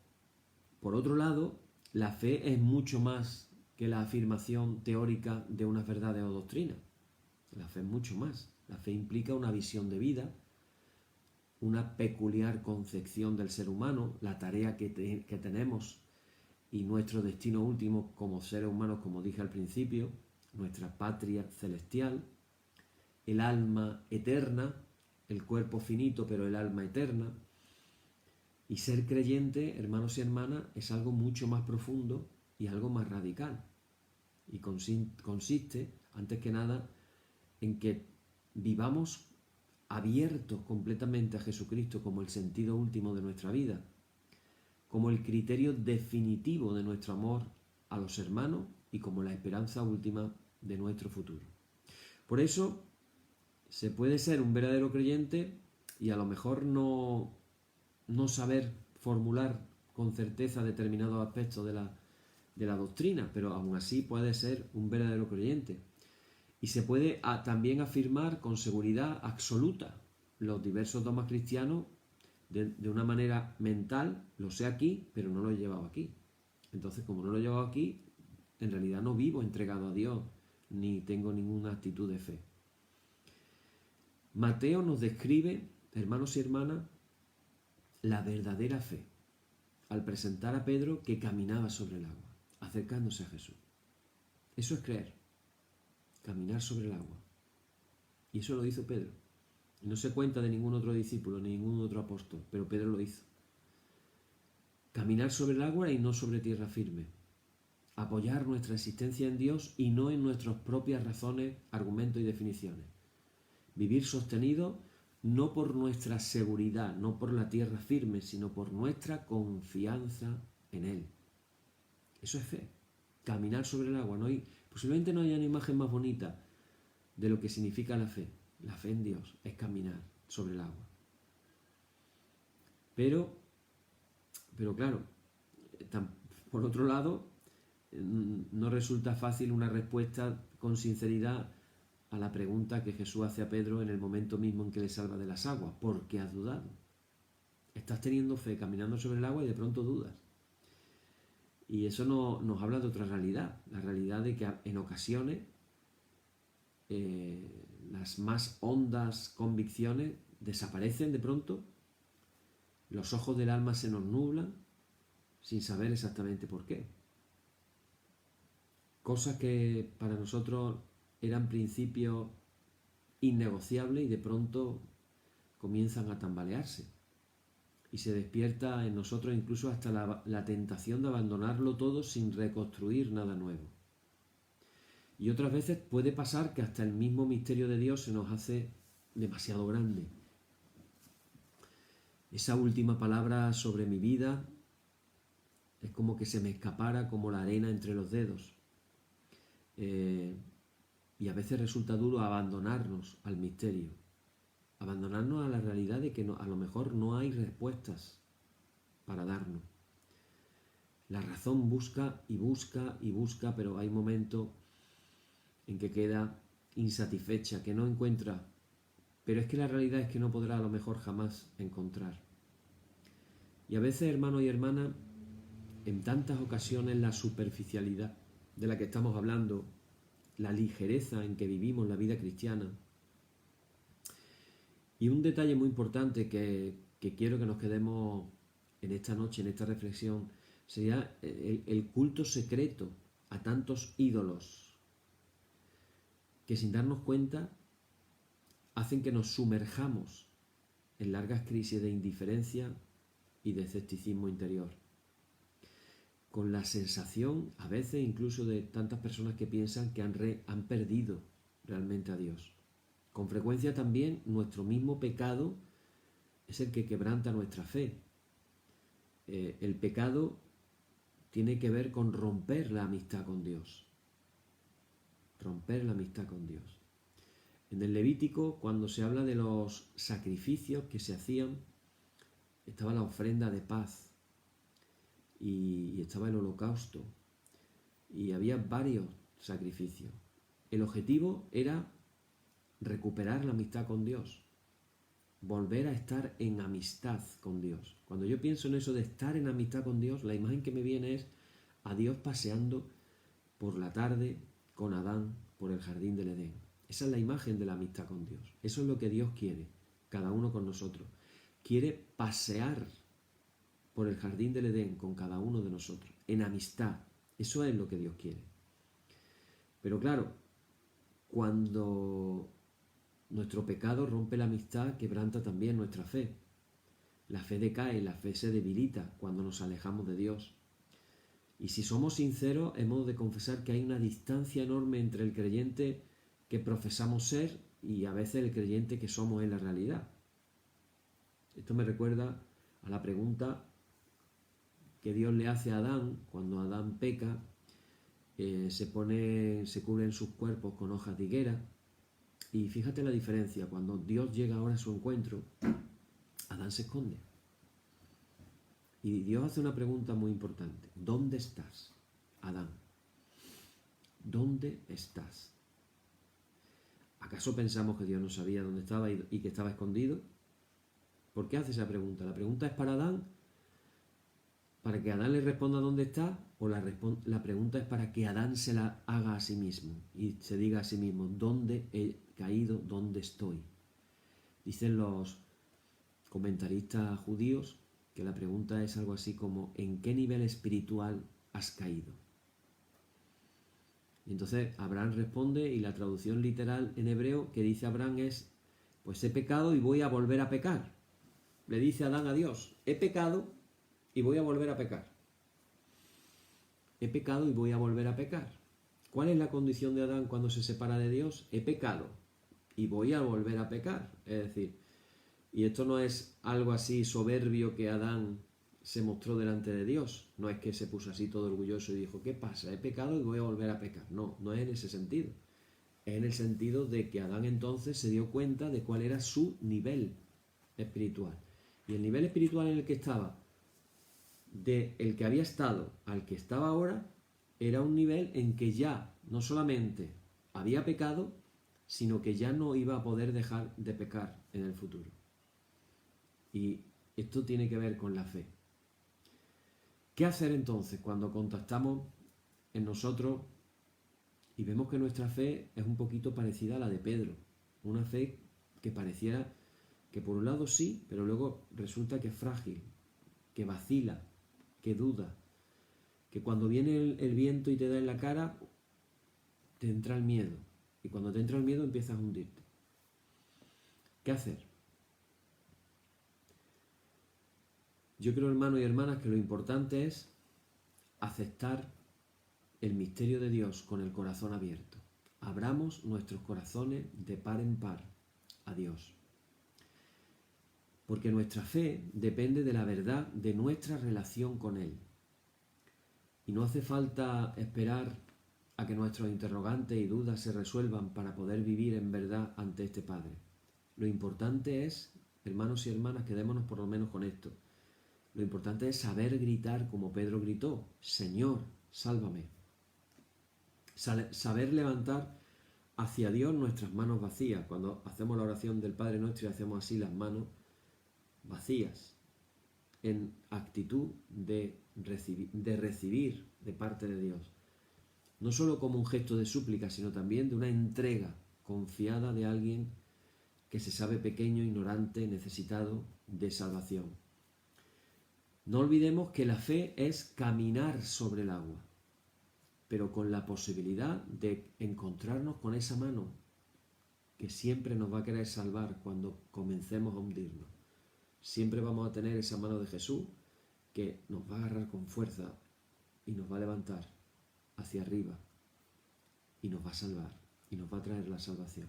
por otro lado, la fe es mucho más que la afirmación teórica de unas verdades o doctrinas. La fe es mucho más. La fe implica una visión de vida, una peculiar concepción del ser humano, la tarea que tenemos y nuestro destino último como seres humanos, como dije al principio, nuestra patria celestial, el alma eterna, el cuerpo finito pero el alma eterna. Y ser creyente, hermanos y hermanas, es algo mucho más profundo y algo más radical. Y consiste, antes que nada, en que vivamos abiertos completamente a Jesucristo como el sentido último de nuestra vida, como el criterio definitivo de nuestro amor a los hermanos y como la esperanza última de nuestro futuro. Por eso se puede ser un verdadero creyente y a lo mejor no saber formular con certeza determinados aspectos de la doctrina, pero aún así puede ser un verdadero creyente. Y se puede también afirmar con seguridad absoluta los diversos dogmas cristianos de una manera mental. Lo sé aquí, pero no lo he llevado aquí. Entonces, como no lo he llevado aquí, en realidad no vivo entregado a Dios, ni tengo ninguna actitud de fe. Mateo nos describe, hermanos y hermanas, la verdadera fe, al presentar a Pedro que caminaba sobre el agua, acercándose a Jesús. Eso es creer, caminar sobre el agua. Y eso lo hizo Pedro. No se cuenta de ningún otro discípulo, ni ningún otro apóstol, pero Pedro lo hizo. Caminar sobre el agua y no sobre tierra firme. Apoyar nuestra existencia en Dios y no en nuestras propias razones, argumentos y definiciones. Vivir sostenido no por nuestra seguridad, no por la tierra firme, sino por nuestra confianza en Él. Eso es fe. Caminar sobre el agua. Posiblemente no haya una imagen más bonita de lo que significa la fe. La fe en Dios es caminar sobre el agua. Pero claro, por otro lado, no resulta fácil una respuesta con sinceridad a la pregunta que Jesús hace a Pedro en el momento mismo en que le salva de las aguas. ¿Por qué has dudado? Estás teniendo fe, caminando sobre el agua y de pronto dudas. Y eso nos habla de otra realidad, la realidad de que en ocasiones las más hondas convicciones desaparecen de pronto, los ojos del alma se nos nublan sin saber exactamente por qué. Cosas que para nosotros eran principios innegociables y de pronto comienzan a tambalearse. Y se despierta en nosotros incluso hasta la tentación de abandonarlo todo sin reconstruir nada nuevo. Y otras veces puede pasar que hasta el mismo misterio de Dios se nos hace demasiado grande. Esa última palabra sobre mi vida es como que se me escapara como la arena entre los dedos. Y a veces resulta duro abandonarnos al misterio, abandonarnos a la realidad de que a lo mejor no hay respuestas para darnos. La razón busca y busca y busca, pero hay momentos en que queda insatisfecha, que no encuentra. Pero es que la realidad es que no podrá a lo mejor jamás encontrar. Y a veces, hermanos y hermanas, en tantas ocasiones la superficialidad de la que estamos hablando, la ligereza en que vivimos la vida cristiana, y un detalle muy importante que quiero que nos quedemos en esta noche, en esta reflexión, sería el culto secreto a tantos ídolos que sin darnos cuenta hacen que nos sumerjamos en largas crisis de indiferencia y de escepticismo interior, con la sensación a veces incluso de tantas personas que piensan que han perdido realmente a Dios. Con frecuencia también nuestro mismo pecado es el que quebranta nuestra fe. El pecado tiene que ver con romper la amistad con Dios. Romper la amistad con Dios. En el Levítico, cuando se habla de los sacrificios que se hacían, estaba la ofrenda de paz y estaba el holocausto y había varios sacrificios. El objetivo era recuperar la amistad con Dios, volver a estar en amistad con Dios. Cuando yo pienso en eso de estar en amistad con Dios, la imagen que me viene es a Dios paseando por la tarde con Adán por el jardín del Edén. Esa es la imagen de la amistad con Dios. Eso es lo que Dios quiere, cada uno con nosotros. Quiere pasear por el jardín del Edén con cada uno de nosotros, en amistad. Eso es lo que Dios quiere. Pero claro, cuando nuestro pecado rompe la amistad, quebranta también nuestra fe. La fe decae, la fe se debilita cuando nos alejamos de Dios. Y si somos sinceros, hemos de confesar que hay una distancia enorme entre el creyente que profesamos ser y a veces el creyente que somos en la realidad. Esto me recuerda a la pregunta que Dios le hace a Adán cuando Adán peca. Se cubren sus cuerpos con hojas de higuera. Y fíjate la diferencia, cuando Dios llega ahora a su encuentro, Adán se esconde. Y Dios hace una pregunta muy importante. ¿Dónde estás, Adán? ¿Dónde estás? ¿Acaso pensamos que Dios no sabía dónde estaba y que estaba escondido? ¿Por qué hace esa pregunta? ¿La pregunta es para Adán? ¿Para que Adán le responda dónde está? ¿O la pregunta es para que Adán se la haga a sí mismo y se diga a sí mismo, ¿dónde he caído? ¿Dónde estoy? Dicen los comentaristas judíos que la pregunta es algo así como ¿en qué nivel espiritual has caído? Y entonces Abraham responde y la traducción literal en hebreo que dice Abraham es pues he pecado y voy a volver a pecar. Le dice Adán a Dios, he pecado y voy a volver a pecar. He pecado y voy a volver a pecar. ¿Cuál es la condición de Adán cuando se separa de Dios? He pecado y voy a volver a pecar. Es decir, y esto no es algo así soberbio que Adán se mostró delante de Dios. No es que se puso así todo orgulloso y dijo, ¿qué pasa? He pecado y voy a volver a pecar. No, no es en ese sentido. Es en el sentido de que Adán entonces se dio cuenta de cuál era su nivel espiritual. Y el nivel espiritual en el que estaba, de el que había estado al que estaba ahora, era un nivel en que ya no solamente había pecado, sino que ya no iba a poder dejar de pecar en el futuro. Y esto tiene que ver con la fe. ¿Qué hacer entonces cuando contactamos en nosotros y vemos que nuestra fe es un poquito parecida a la de Pedro? Una fe que pareciera que por un lado sí, pero luego resulta que es frágil, que vacila, que duda, que cuando viene el viento y te da en la cara, te entra el miedo. Y cuando te entra el miedo empiezas a hundirte. ¿Qué hacer? Yo creo, hermanos y hermanas, que lo importante es aceptar el misterio de Dios con el corazón abierto. Abramos nuestros corazones de par en par a Dios. Porque nuestra fe depende de la verdad de nuestra relación con Él. Y no hace falta esperar a que nuestros interrogantes y dudas se resuelvan para poder vivir en verdad ante este Padre. Lo importante es, hermanos y hermanas, quedémonos por lo menos con esto. Lo importante es saber gritar como Pedro gritó, Señor, sálvame. Saber levantar hacia Dios nuestras manos vacías. Cuando hacemos la oración del Padre Nuestro y hacemos así las manos vacías. en actitud de recibir de parte de Dios. No solo como un gesto de súplica, sino también de una entrega confiada de alguien que se sabe pequeño, ignorante, necesitado de salvación. No olvidemos que la fe es caminar sobre el agua, pero con la posibilidad de encontrarnos con esa mano que siempre nos va a querer salvar cuando comencemos a hundirnos. Siempre vamos a tener esa mano de Jesús que nos va a agarrar con fuerza y nos va a levantar hacia arriba y nos va a salvar y nos va a traer la salvación.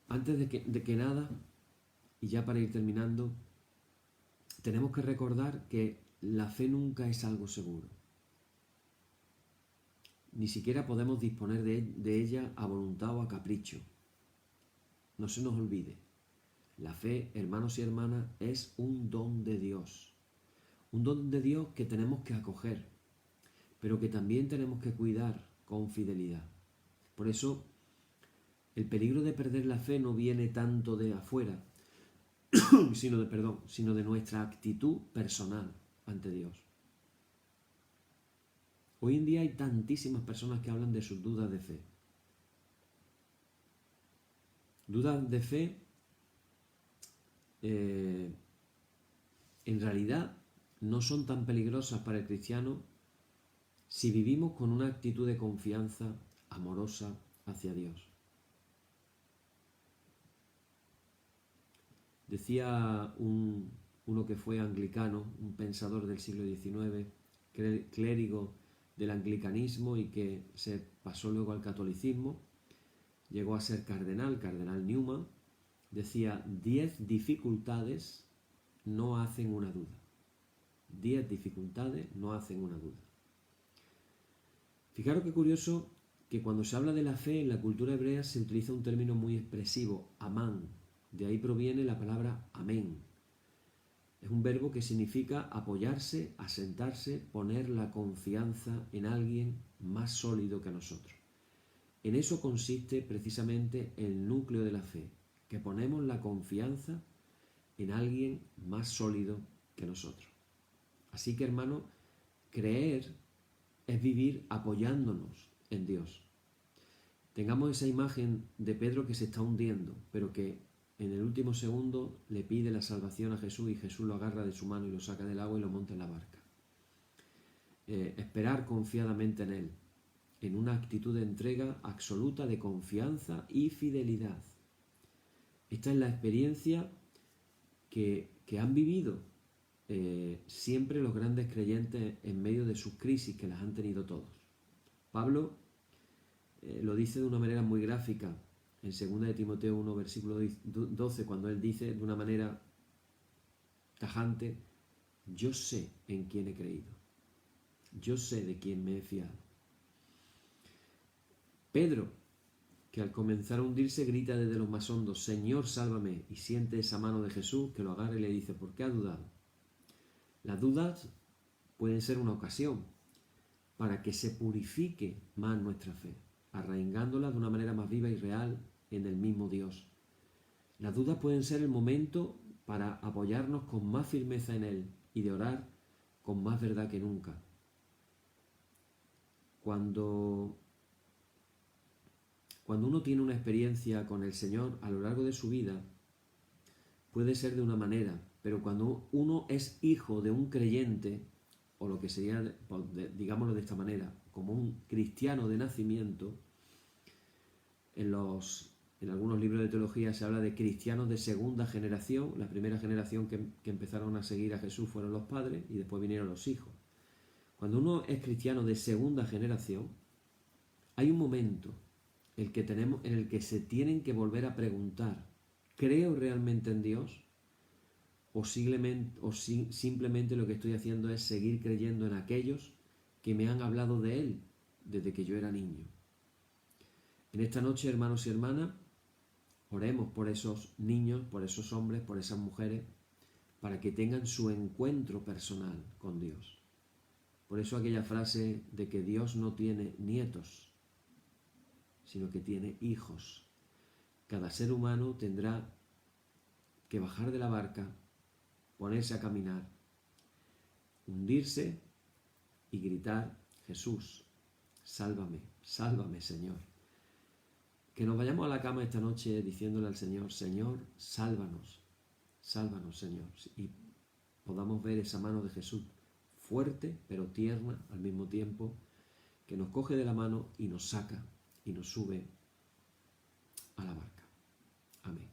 Antes de que nada, y ya para ir terminando, tenemos que recordar que la fe nunca es algo seguro. Ni siquiera podemos disponer de ella a voluntad o a capricho. No se nos olvide. La fe, hermanos y hermanas, es un don de Dios. Un don de Dios que tenemos que acoger, pero que también tenemos que cuidar con fidelidad. Por eso, el peligro de perder la fe no viene tanto de afuera, sino de nuestra actitud personal ante Dios. Hoy en día hay tantísimas personas que hablan de sus dudas de fe. Dudas de fe, en realidad, no son tan peligrosas para el cristiano si vivimos con una actitud de confianza amorosa hacia Dios. Decía uno que fue anglicano, un pensador del siglo XIX, clérigo del anglicanismo y que se pasó luego al catolicismo, llegó a ser cardenal Newman, decía: 10 dificultades no hacen una duda. 10 dificultades no hacen una duda. Fijaros qué curioso que cuando se habla de la fe en la cultura hebrea se utiliza un término muy expresivo, amán. De ahí proviene la palabra amén. Es un verbo que significa apoyarse, asentarse, poner la confianza en alguien más sólido que nosotros. En eso consiste precisamente el núcleo de la fe, que ponemos la confianza en alguien más sólido que nosotros. Así que, hermano, creer es vivir apoyándonos en Dios. Tengamos esa imagen de Pedro que se está hundiendo, pero que en el último segundo le pide la salvación a Jesús y Jesús lo agarra de su mano y lo saca del agua y lo monta en la barca. Esperar confiadamente en Él, en una actitud de entrega absoluta de confianza y fidelidad. Esta es la experiencia que han vivido siempre los grandes creyentes en medio de sus crisis, que las han tenido todos. Pablo lo dice de una manera muy gráfica en 2 de Timoteo 1, versículo 12, cuando él dice de una manera tajante: yo sé en quién he creído, yo sé de quién me he fiado. Pedro, que al comenzar a hundirse grita desde lo más hondo: Señor, sálvame, y siente esa mano de Jesús que lo agarra y le dice: ¿por qué has dudado? Las dudas pueden ser una ocasión para que se purifique más nuestra fe, arraigándola de una manera más viva y real en el mismo Dios. Las dudas pueden ser el momento para apoyarnos con más firmeza en Él y de orar con más verdad que nunca. Cuando uno tiene una experiencia con el Señor a lo largo de su vida, puede ser de una manera, pero cuando uno es hijo de un creyente, o lo que sería, digámoslo de esta manera, como un cristiano de nacimiento, en algunos libros de teología se habla de cristianos de segunda generación. La primera generación que empezaron a seguir a Jesús fueron los padres y después vinieron los hijos. Cuando uno es cristiano de segunda generación, hay un momento en el que se tienen que volver a preguntar: ¿creo realmente en Dios? ¿O simplemente lo que estoy haciendo es seguir creyendo en aquellos que me han hablado de Él desde que yo era niño? En esta noche, hermanos y hermanas, oremos por esos niños, por esos hombres, por esas mujeres, para que tengan su encuentro personal con Dios. Por eso aquella frase de que Dios no tiene nietos, sino que tiene hijos. Cada ser humano tendrá que bajar de la barca, ponerse a caminar, hundirse y gritar: Jesús, sálvame, sálvame, Señor. Que nos vayamos a la cama esta noche diciéndole al Señor: Señor, sálvanos, sálvanos, Señor. Y podamos ver esa mano de Jesús, fuerte pero tierna al mismo tiempo, que nos coge de la mano y nos saca y nos sube a la barca. Amén.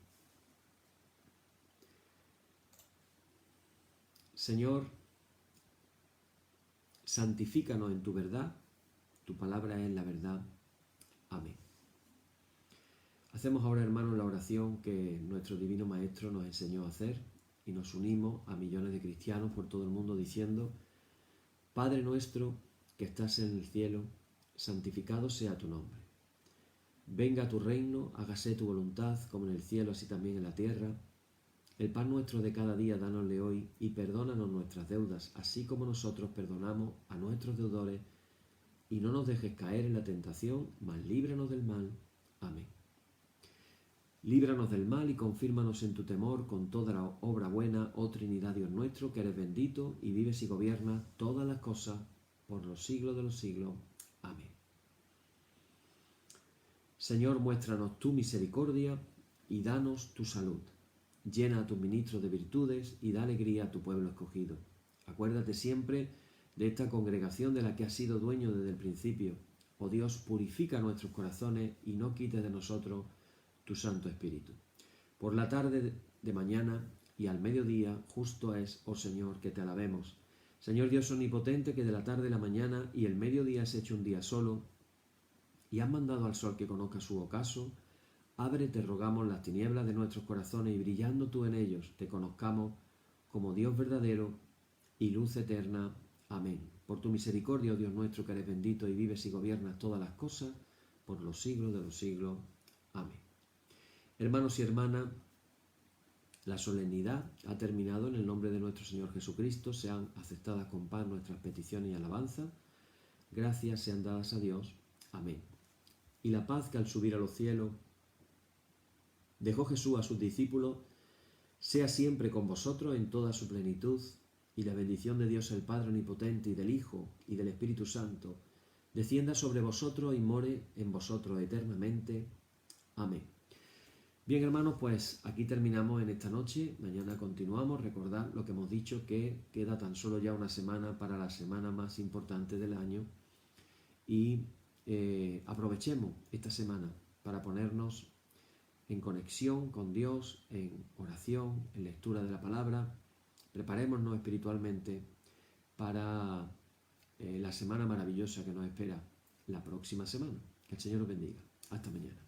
Señor, santifícanos en tu verdad, tu palabra es la verdad. Amén. Hacemos ahora, hermanos, la oración que nuestro Divino Maestro nos enseñó a hacer y nos unimos a millones de cristianos por todo el mundo diciendo: Padre nuestro que estás en el cielo, santificado sea tu nombre. Venga a tu reino, hágase tu voluntad, como en el cielo, así también en la tierra. El pan nuestro de cada día, dánosle hoy, y perdónanos nuestras deudas, así como nosotros perdonamos a nuestros deudores, y no nos dejes caer en la tentación, mas líbranos del mal. Amén. Líbranos del mal y confírmanos en tu temor con toda la obra buena, oh Trinidad Dios nuestro, que eres bendito y vives y gobiernas todas las cosas por los siglos de los siglos. Amén. Señor, muéstranos tu misericordia y danos tu salud. Llena a tus ministros de virtudes y da alegría a tu pueblo escogido. Acuérdate siempre de esta congregación de la que has sido dueño desde el principio. Oh Dios, purifica nuestros corazones y no quites de nosotros tu Santo Espíritu. Por la tarde de mañana y al mediodía, justo es, oh Señor, que te alabemos. Señor Dios omnipotente, que de la tarde a la mañana y el mediodía has hecho un día solo y has mandado al sol que conozca su ocaso, abre, te rogamos, las tinieblas de nuestros corazones y brillando tú en ellos, te conozcamos como Dios verdadero y luz eterna. Amén. Por tu misericordia, oh Dios nuestro, que eres bendito y vives y gobiernas todas las cosas, por los siglos de los siglos. Amén. Hermanos y hermanas, la solemnidad ha terminado. En el nombre de nuestro Señor Jesucristo sean aceptadas con paz nuestras peticiones y alabanzas. Gracias sean dadas a Dios. Amén. Y la paz que al subir a los cielos dejó Jesús a sus discípulos, sea siempre con vosotros en toda su plenitud, y la bendición de Dios el Padre Omnipotente y del Hijo y del Espíritu Santo descienda sobre vosotros y more en vosotros eternamente. Amén. Bien, hermanos, pues aquí terminamos en esta noche. Mañana continuamos. Recordad lo que hemos dicho, que queda tan solo ya una semana para la semana más importante del año, y aprovechemos esta semana para ponernos en conexión con Dios, en oración, en lectura de la palabra. Preparémonos espiritualmente para la semana maravillosa que nos espera la próxima semana. Que el Señor os bendiga. Hasta mañana.